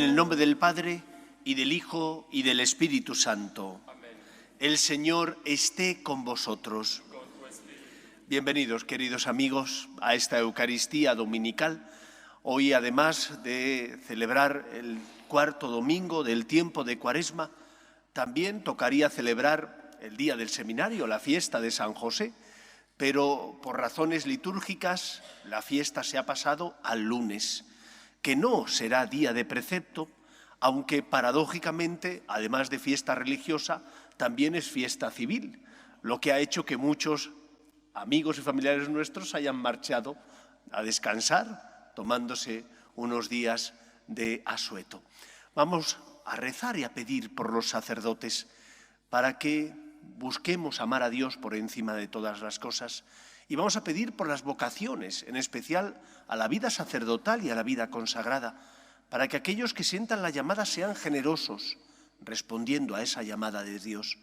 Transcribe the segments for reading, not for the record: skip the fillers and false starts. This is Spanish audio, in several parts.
el nombre del Padre, y del Hijo, y del Espíritu Santo. Amén. El Señor esté con vosotros. Con tu espíritu. Bienvenidos, queridos amigos, a esta Eucaristía dominical. Hoy, además de celebrar el cuarto domingo del tiempo de Cuaresma, también tocaría celebrar el día del seminario, la fiesta de San José, pero por razones litúrgicas la fiesta se ha pasado al lunes, que no será día de precepto, aunque paradójicamente, además de fiesta religiosa, también es fiesta civil, lo que ha hecho que muchos amigos y familiares nuestros hayan marchado a descansar, tomándose unos días de asueto. Vamos a rezar y a pedir por los sacerdotes para que busquemos amar a Dios por encima de todas las cosas, y vamos a pedir por las vocaciones, en especial a la vida sacerdotal y a la vida consagrada, para que aquellos que sientan la llamada sean generosos, respondiendo a esa llamada de Dios,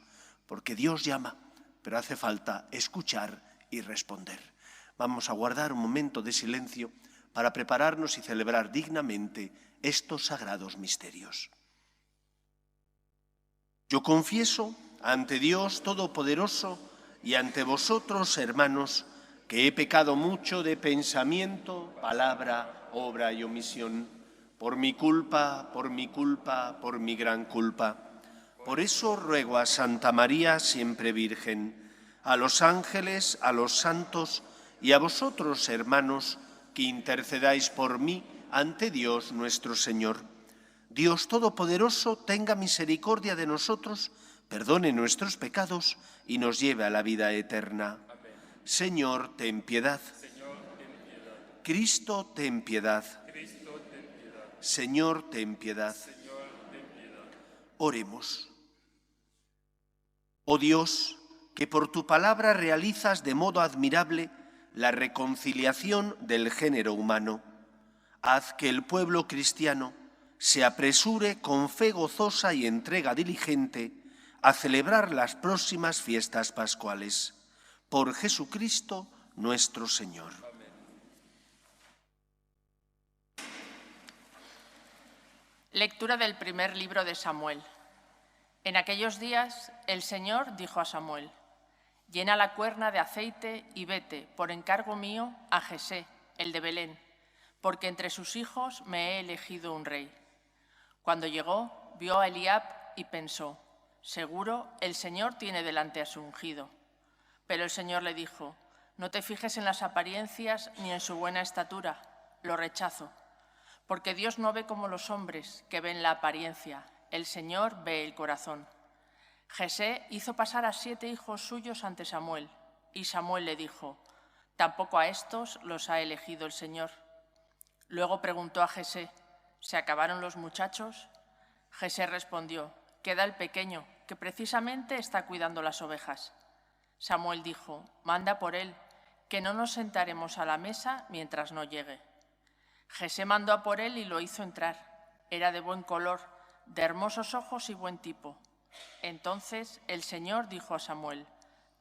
porque Dios llama, pero hace falta escuchar y responder. Vamos a guardar un momento de silencio para prepararnos y celebrar dignamente estos sagrados misterios. Yo confieso ante Dios Todopoderoso y ante vosotros, hermanos, que he pecado mucho de pensamiento, palabra, obra y omisión, por mi culpa, por mi gran culpa. Por eso ruego a Santa María, siempre Virgen, a los ángeles, a los santos y a vosotros, hermanos, que intercedáis por mí ante Dios nuestro Señor. Dios Todopoderoso tenga misericordia de nosotros, perdone nuestros pecados y nos lleve a la vida eterna. Amén. Señor, ten piedad. Señor, ten piedad. Cristo, ten piedad. Cristo, ten piedad. Señor, ten piedad. Señor, ten piedad. Oremos. Oh Dios, que por tu palabra realizas de modo admirable la reconciliación del género humano, haz que el pueblo cristiano se apresure con fe gozosa y entrega diligente a celebrar las próximas fiestas pascuales. Por Jesucristo nuestro Señor. Amén. Lectura del primer libro de Samuel. En aquellos días el Señor dijo a Samuel: llena la cuerna de aceite y vete, por encargo mío, a Jesé, el de Belén, porque entre sus hijos me he elegido un rey. Cuando llegó, vio a Eliab y pensó: seguro el Señor tiene delante a su ungido. Pero el Señor le dijo: no te fijes en las apariencias ni en su buena estatura, lo rechazo. Porque Dios no ve como los hombres, que ven la apariencia, el Señor ve el corazón. Jesé hizo pasar a 7 hijos suyos ante Samuel, y Samuel le dijo: tampoco a estos los ha elegido el Señor. Luego preguntó a Jesé: ¿se acabaron los muchachos? Jesé respondió: queda el pequeño, que precisamente está cuidando las ovejas. Samuel dijo: manda por él, que no nos sentaremos a la mesa mientras no llegue. Jesé mandó a por él y lo hizo entrar. Era de buen color, de hermosos ojos y buen tipo. Entonces el Señor dijo a Samuel: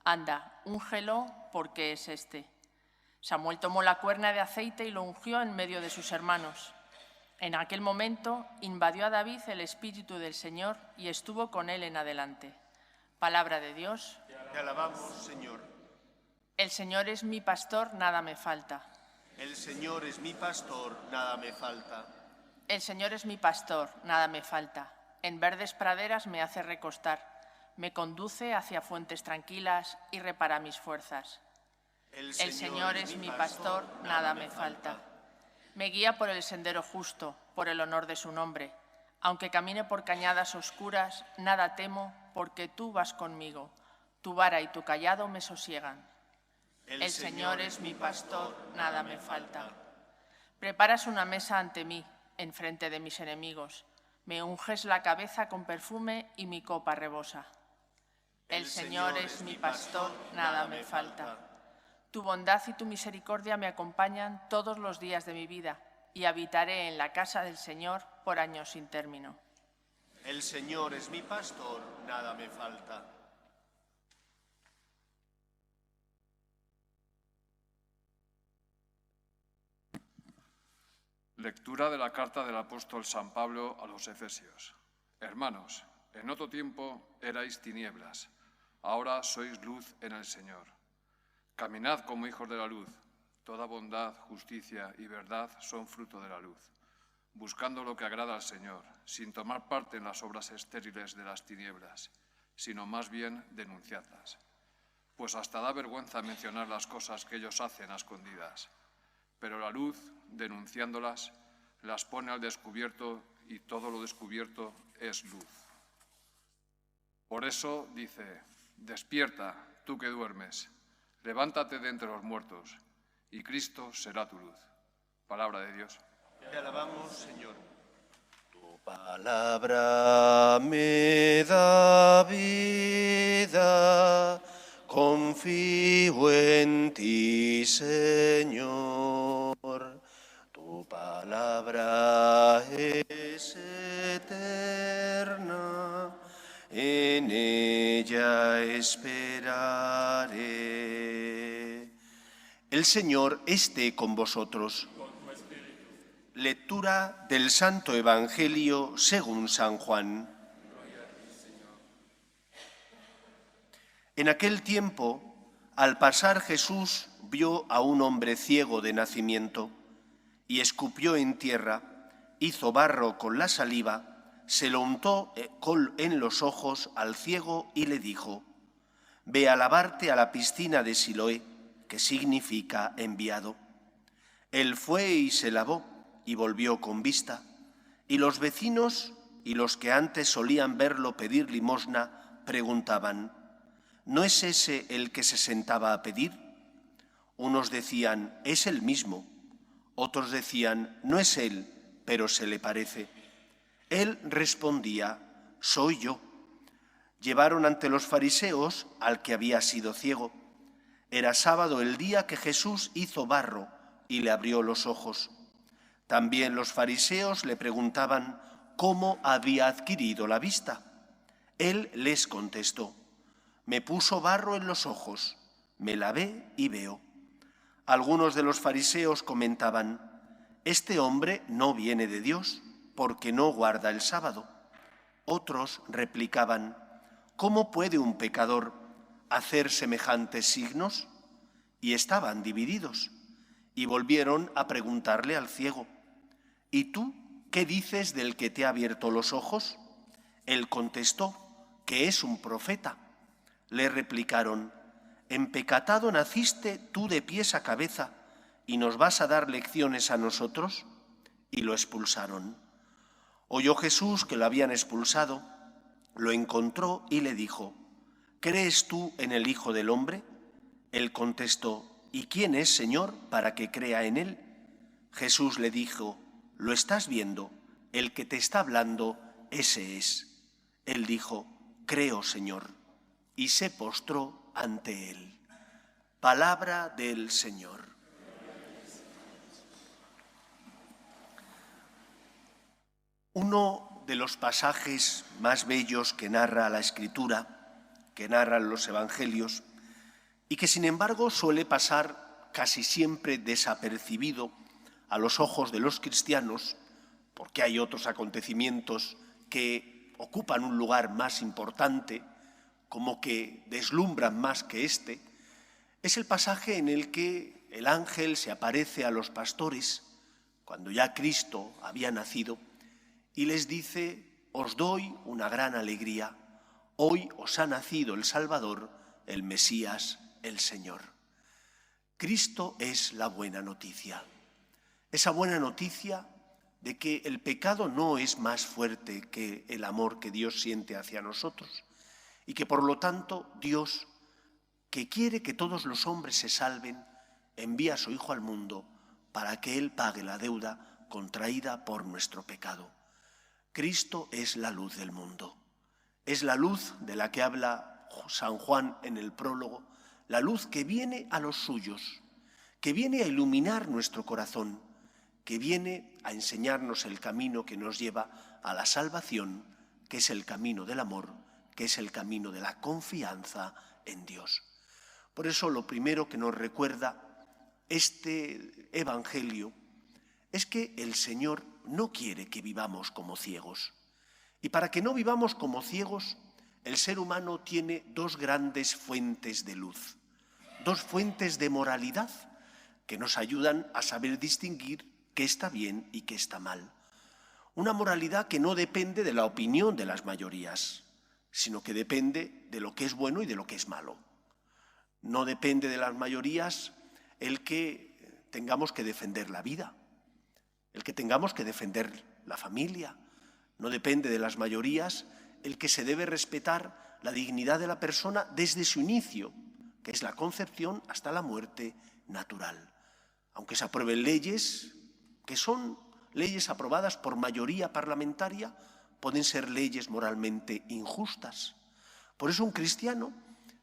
anda, úngelo, porque es este. Samuel tomó la cuerna de aceite y lo ungió en medio de sus hermanos. En aquel momento invadió a David el Espíritu del Señor y estuvo con él en adelante. Palabra de Dios. Te alabamos, Señor. El Señor es mi pastor, nada me falta. El Señor es mi pastor, nada me falta. El Señor es mi pastor, nada me falta. En verdes praderas me hace recostar, me conduce hacia fuentes tranquilas y repara mis fuerzas. El Señor es mi pastor, nada me falta. Me guía por el sendero justo, por el honor de su nombre. Aunque camine por cañadas oscuras, nada temo, porque tú vas conmigo. Tu vara y tu cayado me sosiegan. El Señor es mi pastor, nada me falta. Preparas una mesa ante mí, enfrente de mis enemigos. Me unges la cabeza con perfume y mi copa rebosa. El Señor es mi pastor, nada me falta. Tu bondad y tu misericordia me acompañan todos los días de mi vida y habitaré en la casa del Señor por años sin término. El Señor es mi pastor, nada me falta. Lectura de la carta del apóstol San Pablo a los Efesios. Hermanos, en otro tiempo erais tinieblas, ahora sois luz en el Señor. Caminad como hijos de la luz. Toda bondad, justicia y verdad son fruto de la luz, buscando lo que agrada al Señor, sin tomar parte en las obras estériles de las tinieblas, sino más bien denunciadlas. Pues hasta da vergüenza mencionar las cosas que ellos hacen a escondidas. Pero la luz, denunciándolas, las pone al descubierto y todo lo descubierto es luz. Por eso dice, despierta, tú que duermes, levántate de entre los muertos, y Cristo será tu luz. Palabra de Dios. Te alabamos, Señor. Tu palabra me da vida, confío en ti, Señor. Tu palabra es eterna, en ella esperaré. El Señor esté con vosotros. Lectura del Santo Evangelio según San Juan. En aquel tiempo, al pasar Jesús vio a un hombre ciego de nacimiento y escupió en tierra, hizo barro con la saliva, se lo untó en los ojos al ciego y le dijo: «Ve a lavarte a la piscina de Siloé», que significa enviado. Él fue y se lavó y volvió con vista, y los vecinos y los que antes solían verlo pedir limosna preguntaban: ¿no es ese el que se sentaba a pedir? Unos decían: es el mismo. Otros decían: no es él, pero se le parece. Él respondía: soy yo. Llevaron ante los fariseos al que había sido ciego. Era sábado el día que Jesús hizo barro y le abrió los ojos. También los fariseos le preguntaban cómo había adquirido la vista. Él les contestó: me puso barro en los ojos, me lavé y veo. Algunos de los fariseos comentaban: este hombre no viene de Dios, porque no guarda el sábado. Otros replicaban: ¿cómo puede un pecador hacer semejantes signos? Y estaban divididos, y volvieron a preguntarle al ciego: ¿y tú qué dices del que te ha abierto los ojos? Él contestó que es un profeta. Le replicaron: ¿empecatado naciste tú de pies a cabeza y nos vas a dar lecciones a nosotros? Y lo expulsaron. Oyó Jesús que lo habían expulsado, lo encontró y le dijo: ¿crees tú en el Hijo del Hombre? Él contestó: ¿y quién es, Señor, para que crea en él? Jesús le dijo: lo estás viendo, el que te está hablando, ese es. Él dijo: creo, Señor, y se postró ante él. Palabra del Señor. Uno de los pasajes más bellos que narra la Escritura, que narran los Evangelios, y que sin embargo suele pasar casi siempre desapercibido a los ojos de los cristianos, porque hay otros acontecimientos que ocupan un lugar más importante, como que deslumbran más que este, es el pasaje en el que el ángel se aparece a los pastores, cuando ya Cristo había nacido, y les dice: os doy una gran alegría, hoy os ha nacido el Salvador, el Mesías, el Señor. Cristo es la buena noticia. Esa buena noticia de que el pecado no es más fuerte que el amor que Dios siente hacia nosotros y que por lo tanto Dios, que quiere que todos los hombres se salven, envía a su Hijo al mundo para que Él pague la deuda contraída por nuestro pecado. Cristo es la luz del mundo. Es la luz de la que habla San Juan en el prólogo, la luz que viene a los suyos, que viene a iluminar nuestro corazón, que viene a enseñarnos el camino que nos lleva a la salvación, que es el camino del amor, que es el camino de la confianza en Dios. Por eso lo primero que nos recuerda este Evangelio es que el Señor no quiere que vivamos como ciegos. Y para que no vivamos como ciegos, el ser humano tiene dos grandes fuentes de luz, dos fuentes de moralidad que nos ayudan a saber distinguir qué está bien y qué está mal. Una moralidad que no depende de la opinión de las mayorías, sino que depende de lo que es bueno y de lo que es malo. No depende de las mayorías el que tengamos que defender la vida, el que tengamos que defender la familia. No depende de las mayorías el que se debe respetar la dignidad de la persona desde su inicio, que es la concepción hasta la muerte natural. Aunque se aprueben leyes que son leyes aprobadas por mayoría parlamentaria, pueden ser leyes moralmente injustas. Por eso un cristiano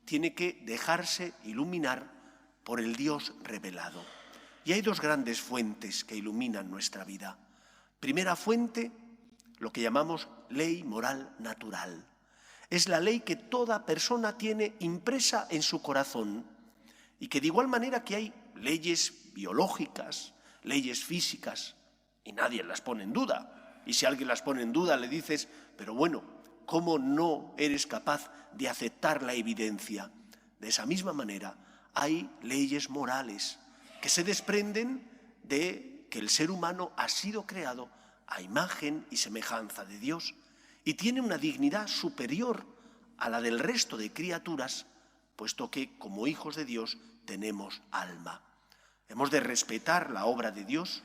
tiene que dejarse iluminar por el Dios revelado. Y hay dos grandes fuentes que iluminan nuestra vida. Primera fuente, lo que llamamos ley moral natural. Es la ley que toda persona tiene impresa en su corazón y que de igual manera que hay leyes biológicas, leyes físicas, y nadie las pone en duda. Y si alguien las pone en duda le dices, pero bueno, ¿cómo no eres capaz de aceptar la evidencia? De esa misma manera hay leyes morales que se desprenden de que el ser humano ha sido creado a imagen y semejanza de Dios y tiene una dignidad superior a la del resto de criaturas, puesto que como hijos de Dios tenemos alma. Hemos de respetar la obra de Dios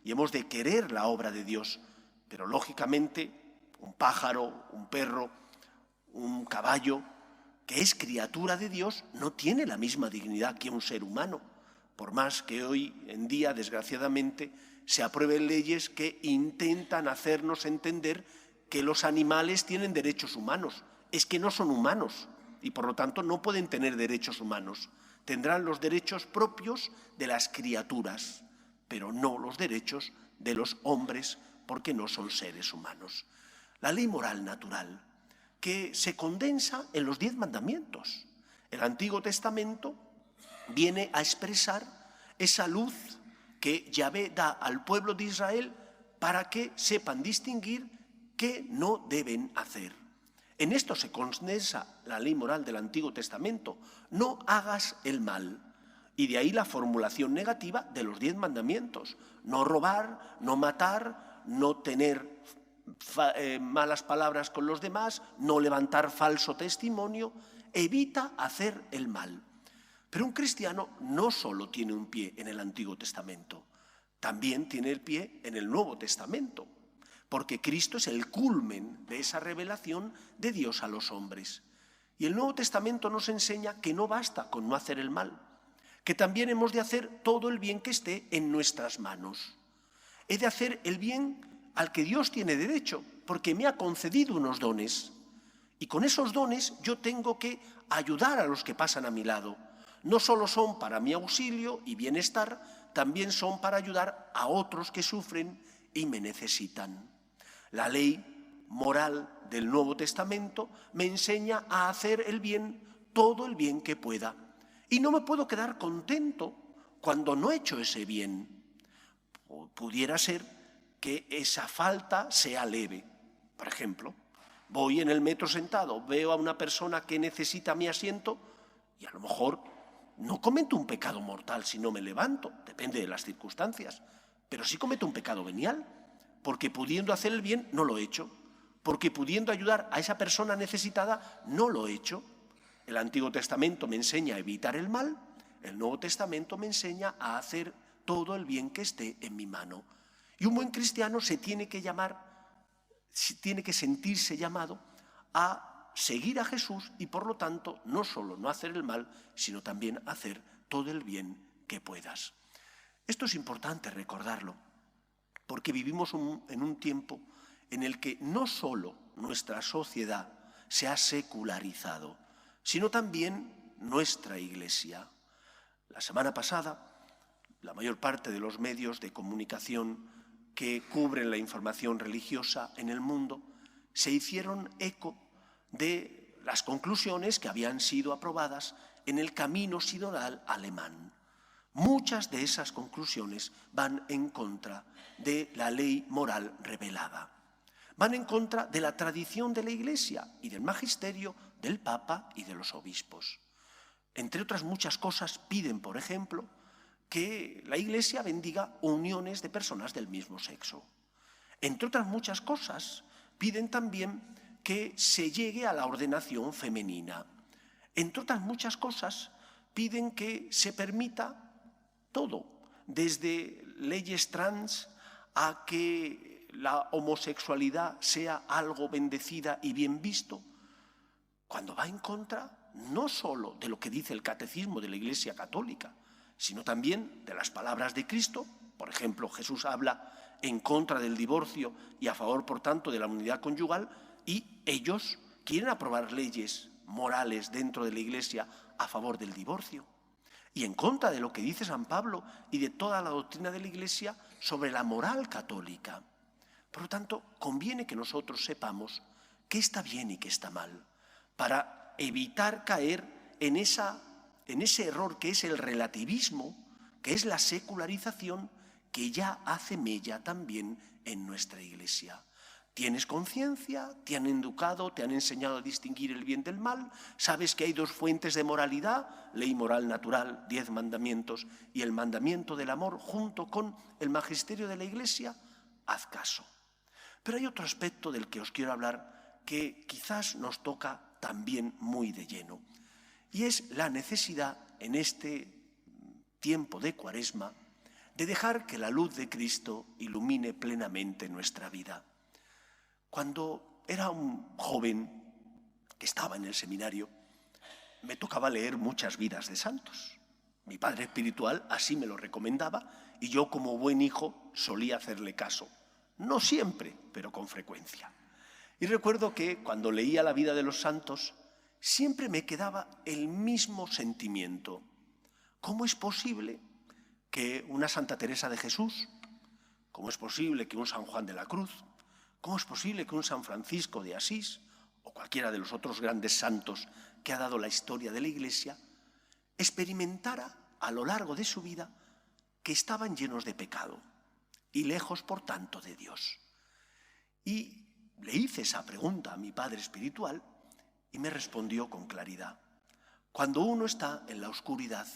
y hemos de querer la obra de Dios, pero lógicamente un pájaro, un perro, un caballo, que es criatura de Dios, no tiene la misma dignidad que un ser humano, por más que hoy en día, desgraciadamente, se aprueben leyes que intentan hacernos entender que los animales tienen derechos humanos. Es que no son humanos y por lo tanto no pueden tener derechos humanos. Tendrán los derechos propios de las criaturas, pero no los derechos de los hombres porque no son seres humanos. La ley moral natural, que se condensa en los 10 mandamientos. El Antiguo Testamento viene a expresar esa luz que Yahvé da al pueblo de Israel para que sepan distinguir qué no deben hacer. En esto se condensa la ley moral del Antiguo Testamento. No hagas el mal. Y de ahí la formulación negativa de los 10 mandamientos. No robar, no matar, no tener malas palabras con los demás, no levantar falso testimonio. Evita hacer el mal. Pero un cristiano no solo tiene un pie en el Antiguo Testamento, también tiene el pie en el Nuevo Testamento, porque Cristo es el culmen de esa revelación de Dios a los hombres. Y el Nuevo Testamento nos enseña que no basta con no hacer el mal, que también hemos de hacer todo el bien que esté en nuestras manos. He de hacer el bien al que Dios tiene derecho, porque me ha concedido unos dones. Y con esos dones yo tengo que ayudar a los que pasan a mi lado. No solo son para mi auxilio y bienestar, también son para ayudar a otros que sufren y me necesitan. La ley moral del Nuevo Testamento me enseña a hacer el bien, todo el bien que pueda. Y no me puedo quedar contento cuando no he hecho ese bien. Pudiera ser que esa falta sea leve. Por ejemplo, voy en el metro sentado, veo a una persona que necesita mi asiento y a lo mejor no cometo un pecado mortal si no me levanto, depende de las circunstancias, pero sí cometo un pecado venial, porque pudiendo hacer el bien no lo he hecho, porque pudiendo ayudar a esa persona necesitada no lo he hecho. El Antiguo Testamento me enseña a evitar el mal, el Nuevo Testamento me enseña a hacer todo el bien que esté en mi mano. Y un buen cristiano se tiene que sentirse llamado a seguir a Jesús y por lo tanto no solo no hacer el mal, sino también hacer todo el bien que puedas. Esto es importante recordarlo, porque vivimos en un tiempo en el que no solo nuestra sociedad se ha secularizado, sino también nuestra Iglesia. La semana pasada, la mayor parte de los medios de comunicación que cubren la información religiosa en el mundo se hicieron eco de las conclusiones que habían sido aprobadas en el camino sinodal alemán. muchas de esas conclusiones van en contra de la ley moral revelada. Van en contra de la tradición de la Iglesia y del magisterio del Papa y de los obispos. Entre otras muchas cosas piden, por ejemplo, que la Iglesia bendiga uniones de personas del mismo sexo. Entre otras muchas cosas piden también que se llegue a la ordenación femenina. Entre otras muchas cosas piden que se permita todo, desde leyes trans a que la homosexualidad sea algo bendecida y bien visto, cuando va en contra no solo de lo que dice el catecismo de la Iglesia Católica, sino también de las palabras de Cristo. Por ejemplo, Jesús habla en contra del divorcio y a favor, por tanto, de la unidad conyugal, y ellos quieren aprobar leyes morales dentro de la Iglesia a favor del divorcio, y en contra de lo que dice San Pablo y de toda la doctrina de la Iglesia sobre la moral católica. Por lo tanto, conviene que nosotros sepamos qué está bien y qué está mal, para evitar caer en ese error que es el relativismo, que es la secularización, que ya hace mella también en nuestra Iglesia. Tienes conciencia, te han educado, te han enseñado a distinguir el bien del mal, sabes que hay dos fuentes de moralidad, ley moral natural, 10 mandamientos, y el mandamiento del amor junto con el magisterio de la Iglesia, haz caso. Pero hay otro aspecto del que os quiero hablar que quizás nos toca también muy de lleno, y es la necesidad en este tiempo de Cuaresma de dejar que la luz de Cristo ilumine plenamente nuestra vida. Cuando era un joven que estaba en el seminario, me tocaba leer muchas vidas de santos. Mi padre espiritual así me lo recomendaba y yo, como buen hijo, solía hacerle caso. No siempre, pero con frecuencia. Y recuerdo que cuando leía la vida de los santos, siempre me quedaba el mismo sentimiento. ¿Cómo es posible que una Santa Teresa de Jesús, cómo es posible que un San Juan de la Cruz, cómo es posible que un San Francisco de Asís o cualquiera de los otros grandes santos que ha dado la historia de la Iglesia experimentara a lo largo de su vida que estaban llenos de pecado y lejos, por tanto, de Dios? Y le hice esa pregunta a mi padre espiritual y me respondió con claridad: cuando uno está en la oscuridad,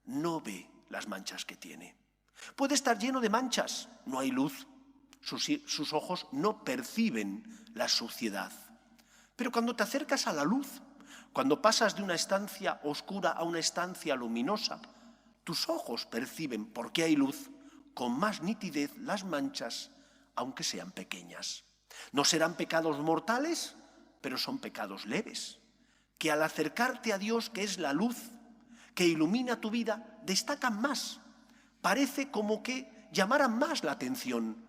no ve las manchas que tiene. Puede estar lleno de manchas, no hay luz, sus ojos no perciben la suciedad. Pero cuando te acercas a la luz, cuando pasas de una estancia oscura a una estancia luminosa, tus ojos perciben, porque hay luz, con más nitidez las manchas, aunque sean pequeñas. No serán pecados mortales, pero son pecados leves, que al acercarte a Dios, que es la luz que ilumina tu vida, destacan más. Parece como que llamaran más la atención.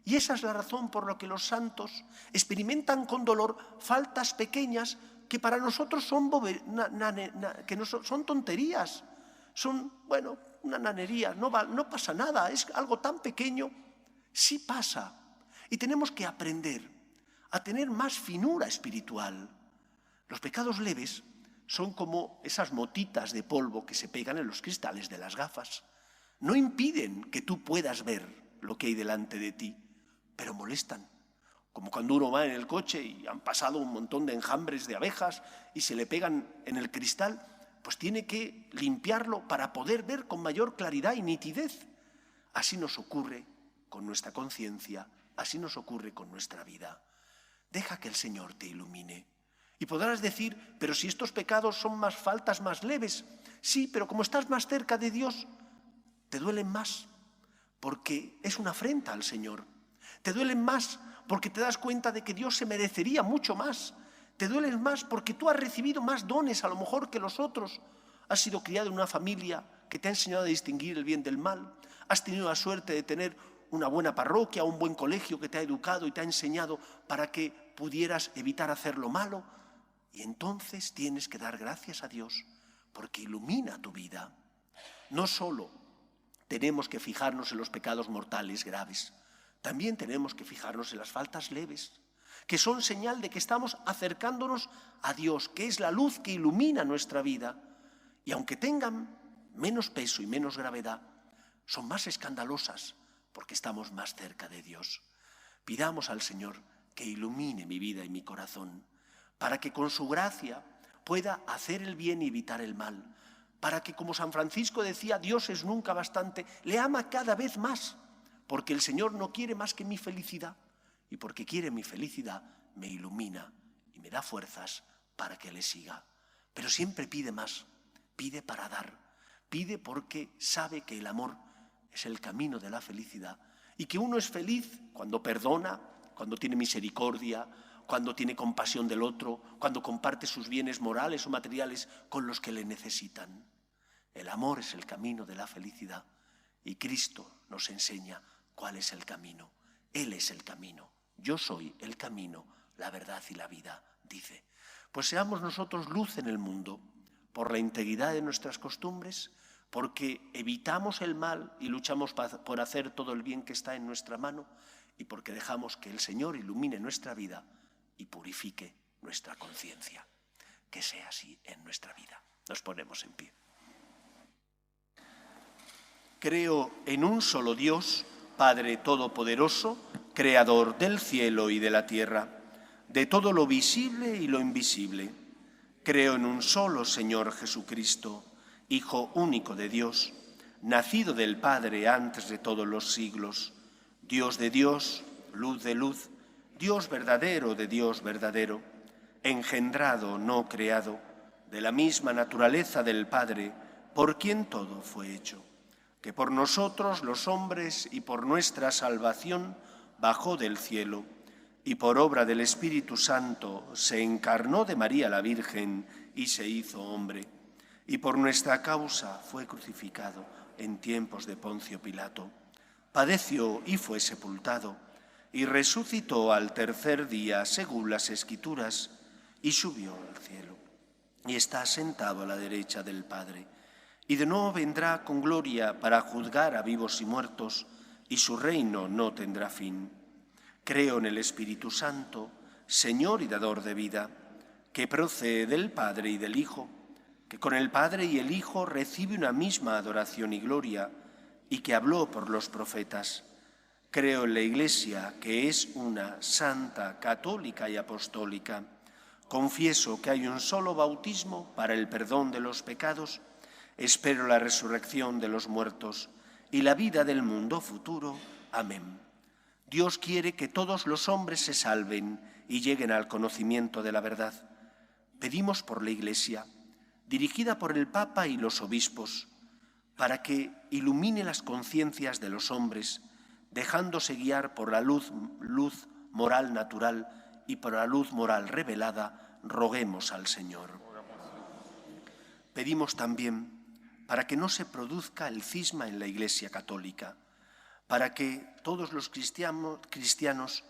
Y esa es la razón por la que los santos experimentan con dolor faltas pequeñas que para nosotros son tonterías, son, bueno, una nanería, no pasa nada, es algo tan pequeño. Sí pasa. Y tenemos que aprender a tener más finura espiritual. Los pecados leves son como esas motitas de polvo que se pegan en los cristales de las gafas. No impiden que tú puedas ver lo que hay delante de ti, pero molestan. Como cuando uno va en el coche y han pasado un montón de enjambres de abejas y se le pegan en el cristal, pues tiene que limpiarlo para poder ver con mayor claridad y nitidez. Así nos ocurre con nuestra conciencia, así nos ocurre con nuestra vida. Deja que el Señor te ilumine. Y podrás decir: pero si estos pecados son más faltas más leves. Sí, pero como estás más cerca de Dios, te duelen más, porque es una afrenta al Señor. Te duelen más porque te das cuenta de que Dios se merecería mucho más. Te duelen más porque tú has recibido más dones a lo mejor que los otros. Has sido criado en una familia que te ha enseñado a distinguir el bien del mal. Has tenido la suerte de tener una buena parroquia, un buen colegio que te ha educado y te ha enseñado para que pudieras evitar hacer lo malo. Y entonces tienes que dar gracias a Dios porque ilumina tu vida. No solo tenemos que fijarnos en los pecados mortales graves, también tenemos que fijarnos en las faltas leves, que son señal de que estamos acercándonos a Dios, que es la luz que ilumina nuestra vida. Y aunque tengan menos peso y menos gravedad, son más escandalosas porque estamos más cerca de Dios. Pidamos al Señor que ilumine mi vida y mi corazón, para que con su gracia pueda hacer el bien y evitar el mal, para que, como San Francisco decía, Dios es nunca bastante, le ama cada vez más, porque el Señor no quiere más que mi felicidad, y porque quiere mi felicidad me ilumina y me da fuerzas para que le siga. Pero siempre pide más, pide para dar, pide porque sabe que el amor es el camino de la felicidad y que uno es feliz cuando perdona, cuando tiene misericordia, cuando tiene compasión del otro, cuando comparte sus bienes morales o materiales con los que le necesitan. El amor es el camino de la felicidad y Cristo nos enseña cuál es el camino. Él es el camino. Yo soy el camino, la verdad y la vida, dice. Pues seamos nosotros luz en el mundo por la integridad de nuestras costumbres, porque evitamos el mal y luchamos por hacer todo el bien que está en nuestra mano y porque dejamos que el Señor ilumine nuestra vida y purifique nuestra conciencia. Que sea así en nuestra vida. Nos ponemos en pie. Creo en un solo Dios, Padre Todopoderoso, Creador del cielo y de la tierra, de todo lo visible y lo invisible. Creo en un solo Señor Jesucristo, Hijo único de Dios, nacido del Padre antes de todos los siglos, Dios de Dios, luz de luz, Dios verdadero de Dios verdadero, engendrado, no creado, de la misma naturaleza del Padre, por quien todo fue hecho, que por nosotros los hombres y por nuestra salvación bajó del cielo, y por obra del Espíritu Santo se encarnó de María la Virgen y se hizo hombre, y por nuestra causa fue crucificado en tiempos de Poncio Pilato, padeció y fue sepultado, y resucitó al tercer día según las Escrituras, y subió al cielo, y está sentado a la derecha del Padre, y de nuevo vendrá con gloria para juzgar a vivos y muertos, y su reino no tendrá fin. Creo en el Espíritu Santo, Señor y dador de vida, que procede del Padre y del Hijo, que con el Padre y el Hijo recibe una misma adoración y gloria, y que habló por los profetas. Creo en la Iglesia, que es una, santa, católica y apostólica. Confieso que hay un solo bautismo para el perdón de los pecados. Espero la resurrección de los muertos y la vida del mundo futuro. Amén. Dios quiere que todos los hombres se salven y lleguen al conocimiento de la verdad. Pedimos por la Iglesia, dirigida por el Papa y los obispos, para que ilumine las conciencias de los hombres, dejándose guiar por la luz moral natural y por la luz moral revelada, roguemos al Señor. Pedimos también para que no se produzca el cisma en la Iglesia católica, para que todos los cristianos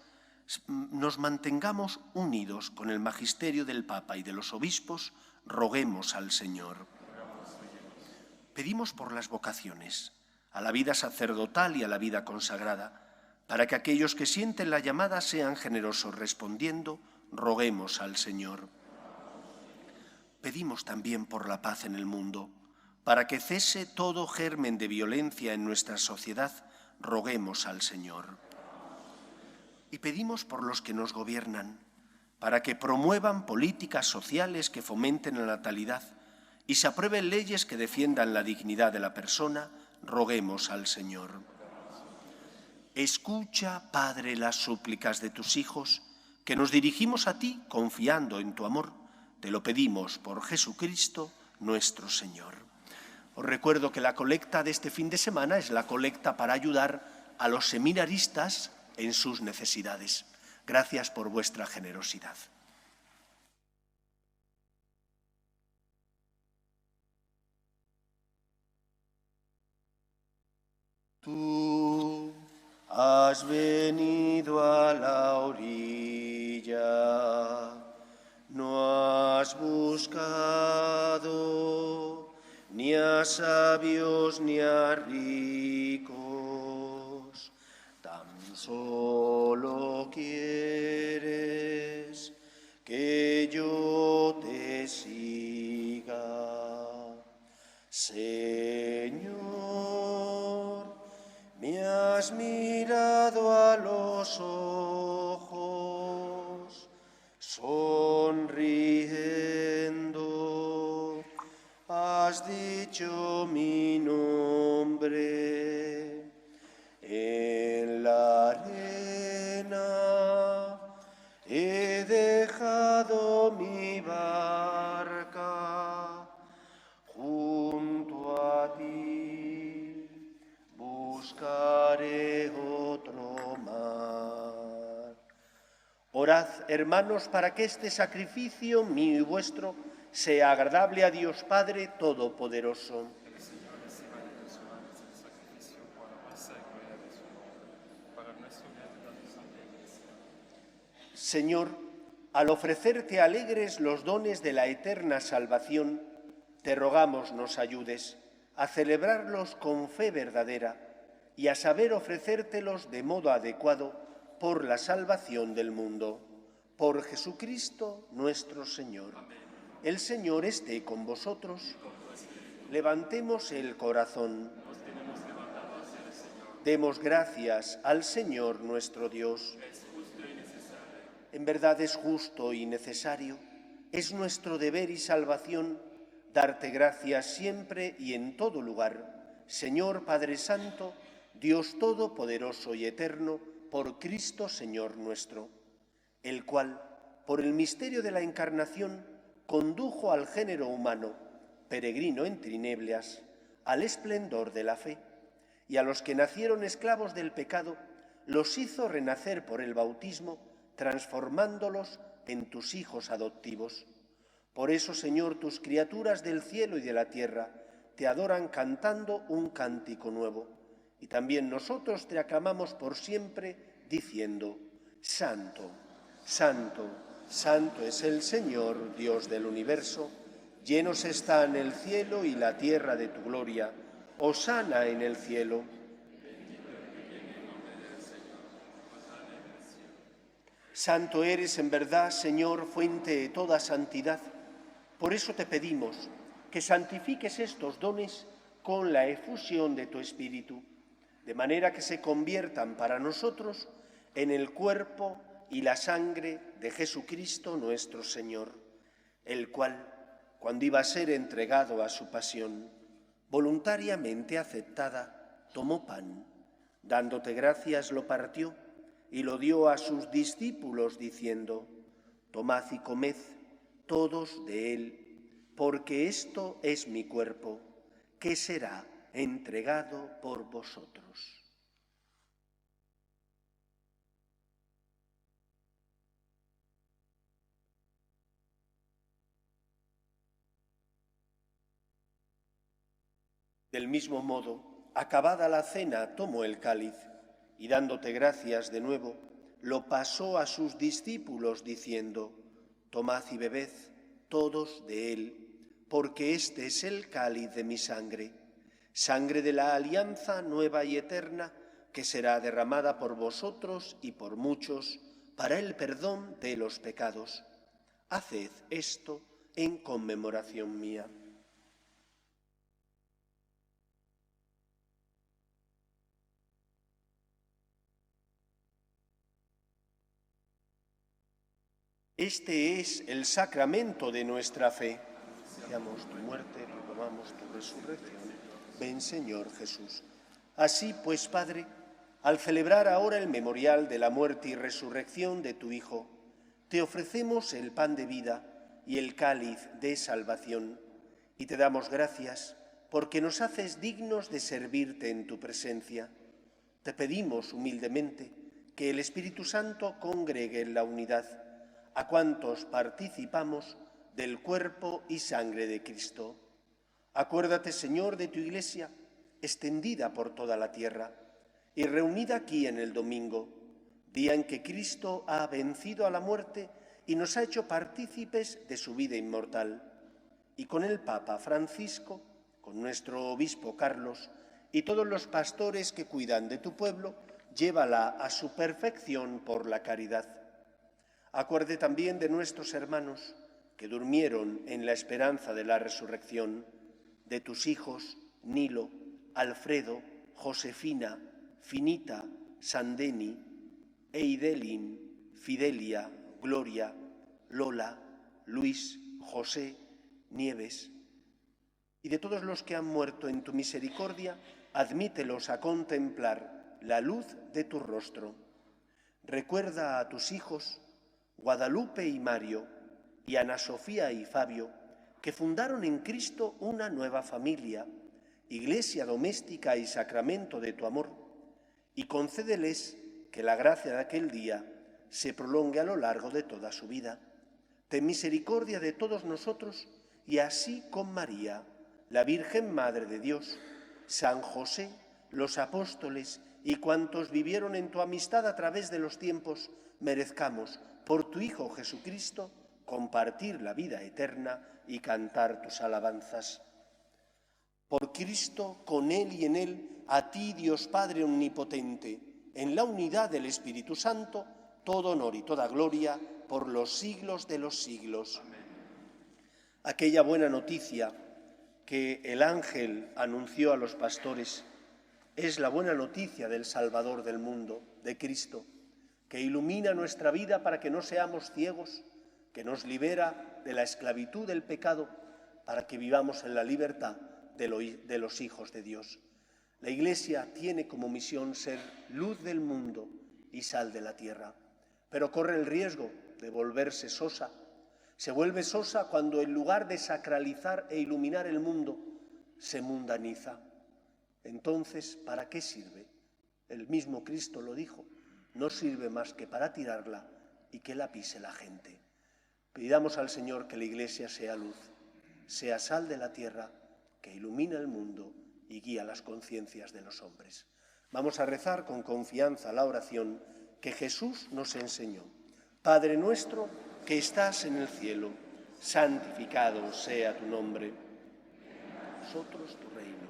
nos mantengamos unidos con el magisterio del Papa y de los obispos, roguemos al Señor. Pedimos por las vocaciones, a la vida sacerdotal y a la vida consagrada, para que aquellos que sienten la llamada sean generosos respondiendo, roguemos al Señor. Pedimos también por la paz en el mundo, para que cese todo germen de violencia en nuestra sociedad, roguemos al Señor. Y pedimos por los que nos gobiernan, para que promuevan políticas sociales que fomenten la natalidad y se aprueben leyes que defiendan la dignidad de la persona, roguemos al Señor. Escucha, Padre, las súplicas de tus hijos, que nos dirigimos a ti confiando en tu amor. Te lo pedimos por Jesucristo, nuestro Señor. Os recuerdo que la colecta de este fin de semana es la colecta para ayudar a los seminaristas en sus necesidades. Gracias por vuestra generosidad. Tú has venido a la orilla, no has buscado ni a sabios ni a ricos, tan solo quieres que yo te siga. Sé has mirado a los ojos, sonriendo, has dicho mi nombre. En la arena he dejado mi barca, junto a ti buscaré otro mar. Orad, hermanos, para que este sacrificio mío y vuestro sea agradable a Dios Padre Todopoderoso. Señor, al ofrecerte alegres los dones de la eterna salvación, te rogamos nos ayudes a celebrarlos con fe verdadera y a saber ofrecértelos de modo adecuado por la salvación del mundo. Por Jesucristo nuestro Señor. El Señor esté con vosotros. Levantemos el corazón. Demos gracias al Señor nuestro Dios. En verdad es justo y necesario, es nuestro deber y salvación darte gracias siempre y en todo lugar, Señor Padre Santo, Dios Todopoderoso y Eterno, por Cristo Señor nuestro, el cual, por el misterio de la Encarnación, condujo al género humano, peregrino en tinieblas, al esplendor de la fe, y a los que nacieron esclavos del pecado, los hizo renacer por el bautismo, transformándolos en tus hijos adoptivos. Por eso, Señor, tus criaturas del cielo y de la tierra te adoran cantando un cántico nuevo. Y también nosotros te aclamamos por siempre, diciendo: Santo, Santo, Santo es el Señor, Dios del universo. Llenos están el cielo y la tierra de tu gloria. Hosana en el cielo. Santo eres en verdad, Señor, fuente de toda santidad. Por eso te pedimos que santifiques estos dones con la efusión de tu Espíritu, de manera que se conviertan para nosotros en el cuerpo y la sangre de Jesucristo nuestro Señor, el cual, cuando iba a ser entregado a su pasión, voluntariamente aceptada, tomó pan, dándote gracias lo partió, y lo dio a sus discípulos diciendo: Tomad y comed todos de él, porque esto es mi cuerpo, que será entregado por vosotros. Del mismo modo, acabada la cena, tomó el cáliz, y dándote gracias de nuevo, lo pasó a sus discípulos diciendo: Tomad y bebed todos de él, porque este es el cáliz de mi sangre, sangre de la alianza nueva y eterna, que será derramada por vosotros y por muchos para el perdón de los pecados. Haced esto en conmemoración mía. Este es el sacramento de nuestra fe. Anunciamos tu muerte, proclamamos tu resurrección. Ven, Señor Jesús. Así pues, Padre, al celebrar ahora el memorial de la muerte y resurrección de tu Hijo, te ofrecemos el pan de vida y el cáliz de salvación, y te damos gracias porque nos haces dignos de servirte en tu presencia. Te pedimos humildemente que el Espíritu Santo congregue en la unidad a cuantos participamos del cuerpo y sangre de Cristo. Acuérdate, Señor, de tu Iglesia, extendida por toda la tierra y reunida aquí en el domingo, día en que Cristo ha vencido a la muerte y nos ha hecho partícipes de su vida inmortal. Y con el Papa Francisco, con nuestro obispo Carlos y todos los pastores que cuidan de tu pueblo, llévala a su perfección por la caridad. Acuerde también de nuestros hermanos que durmieron en la esperanza de la resurrección, de tus hijos Nilo, Alfredo, Josefina, Finita, Sandeni, Eidelin, Fidelia, Gloria, Lola, Luis, José, Nieves, y de todos los que han muerto en tu misericordia, admítelos a contemplar la luz de tu rostro. Recuerda a tus hijos, Guadalupe y Mario, y Ana Sofía y Fabio, que fundaron en Cristo una nueva familia, iglesia doméstica y sacramento de tu amor, y concédeles que la gracia de aquel día se prolongue a lo largo de toda su vida. Ten misericordia de todos nosotros, y así con María, la Virgen Madre de Dios, San José, los apóstoles y cuantos vivieron en tu amistad a través de los tiempos, merezcamos, por tu Hijo Jesucristo, compartir la vida eterna y cantar tus alabanzas. Por Cristo, con Él y en Él, a ti, Dios Padre Omnipotente, en la unidad del Espíritu Santo, todo honor y toda gloria por los siglos de los siglos. Amén. Aquella buena noticia que el ángel anunció a los pastores es la buena noticia del Salvador del mundo, de Cristo, que ilumina nuestra vida para que no seamos ciegos, que nos libera de la esclavitud del pecado, para que vivamos en la libertad de los hijos de Dios. La Iglesia tiene como misión ser luz del mundo y sal de la tierra, pero corre el riesgo de volverse sosa. Se vuelve sosa cuando en lugar de sacralizar e iluminar el mundo, se mundaniza. Entonces, ¿para qué sirve? El mismo Cristo lo dijo, no sirve más que para tirarla y que la pise la gente. Pidamos al Señor que la Iglesia sea luz, sea sal de la tierra, que ilumina el mundo y guía las conciencias de los hombres. Vamos a rezar con confianza la oración que Jesús nos enseñó. Padre nuestro que estás en el cielo, santificado sea tu nombre. A nosotros tu reino.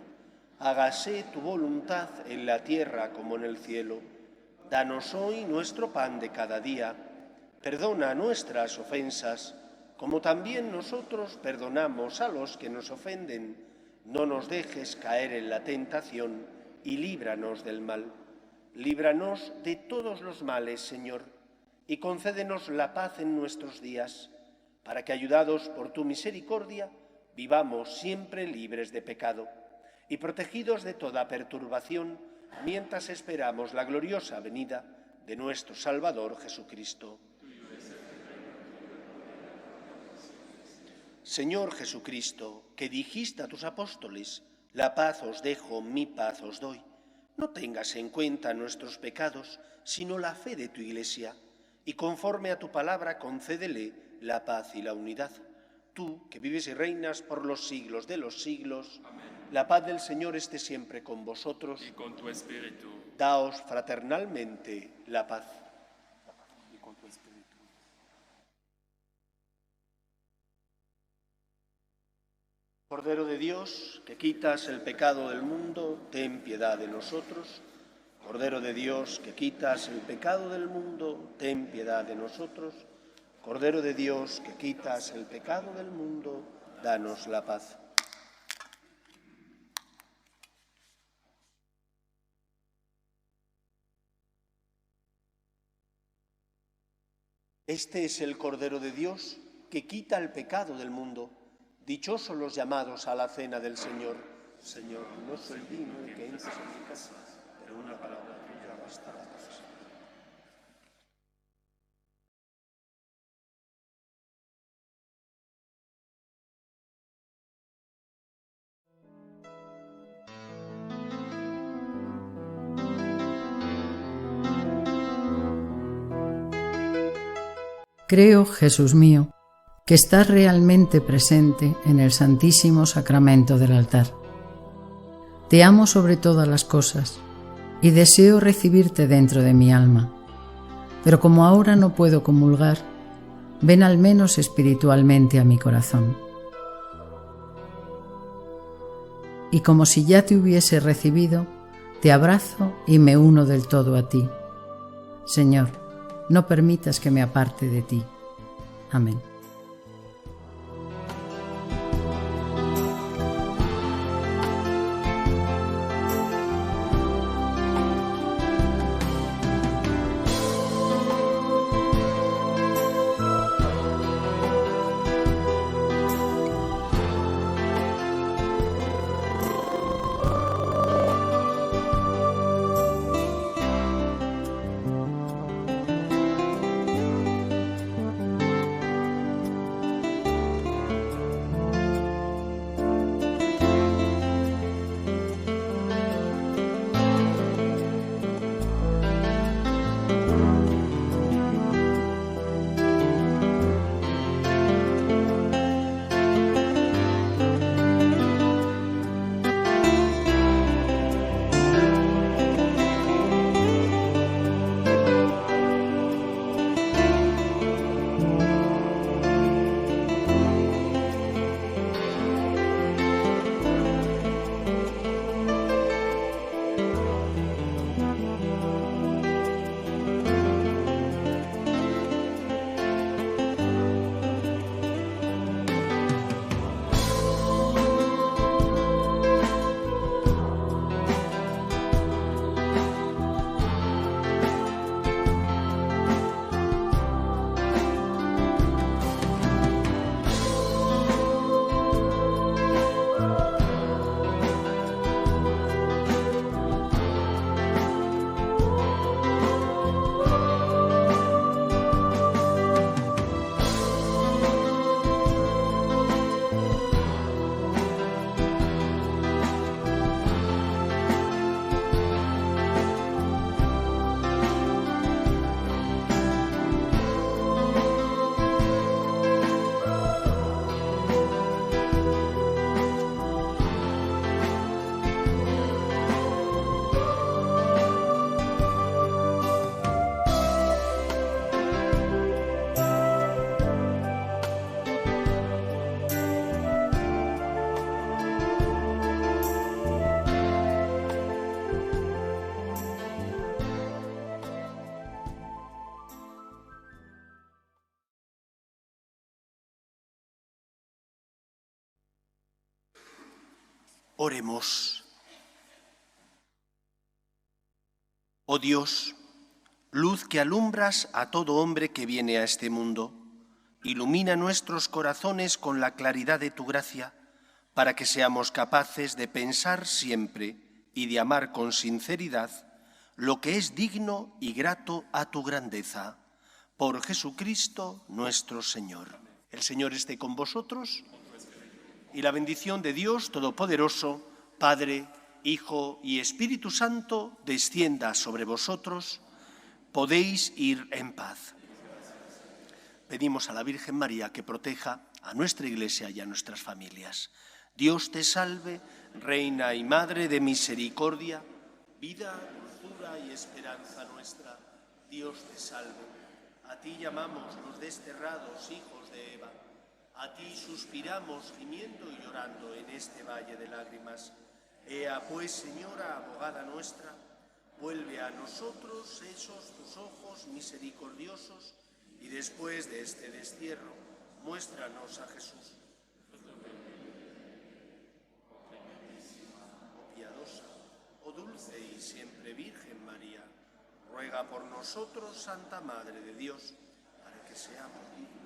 Hágase tu voluntad en la tierra como en el cielo. Danos hoy nuestro pan de cada día. Perdona nuestras ofensas, como también nosotros perdonamos a los que nos ofenden. No nos dejes caer en la tentación y líbranos del mal. Líbranos de todos los males, Señor, y concédenos la paz en nuestros días, para que, ayudados por tu misericordia, vivamos siempre libres de pecado y protegidos de toda perturbación, mientras esperamos la gloriosa venida de nuestro Salvador Jesucristo. Señor Jesucristo, que dijiste a tus apóstoles, la paz os dejo, mi paz os doy, no tengas en cuenta nuestros pecados, sino la fe de tu Iglesia, y conforme a tu palabra concédele la paz y la unidad. Tú, que vives y reinas por los siglos de los siglos, amén. La paz del Señor esté siempre con vosotros. Y con tu espíritu. Daos fraternalmente la paz. Y con tu espíritu. Cordero de Dios, que quitas el pecado del mundo, ten piedad de nosotros. Cordero de Dios, que quitas el pecado del mundo, ten piedad de nosotros. Cordero de Dios, que quitas el pecado del mundo, danos la paz. Este es el Cordero de Dios, que quita el pecado del mundo. Dichosos los llamados a la cena del Señor. Señor, no soy digno de que entres en mi casa, pero una palabra tuya bastará. Creo, Jesús mío, que estás realmente presente en el Santísimo Sacramento del altar. Te amo sobre todas las cosas y deseo recibirte dentro de mi alma, pero como ahora no puedo comulgar, ven al menos espiritualmente a mi corazón. Y como si ya te hubiese recibido, te abrazo y me uno del todo a ti. Señor, no permitas que me aparte de ti. Amén. Oremos. Oh Dios, luz que alumbras a todo hombre que viene a este mundo, ilumina nuestros corazones con la claridad de tu gracia, para que seamos capaces de pensar siempre y de amar con sinceridad lo que es digno y grato a tu grandeza. Por Jesucristo nuestro Señor. El Señor esté con vosotros y la bendición de Dios Todopoderoso, Padre, Hijo y Espíritu Santo, descienda sobre vosotros. Podéis ir en paz. Pedimos a la Virgen María que proteja a nuestra Iglesia y a nuestras familias. Dios te salve, Reina y Madre de misericordia, vida, dulzura y esperanza nuestra. Dios te salve. A ti llamamos los desterrados hijos de Eva. A ti suspiramos gimiendo y llorando en este valle de lágrimas. Ea pues, Señora, abogada nuestra, vuelve a nosotros esos tus ojos misericordiosos y después de este destierro, muéstranos a Jesús. Oh piadosa, oh dulce y siempre Virgen María, ruega por nosotros, Santa Madre de Dios, para que seamos dignos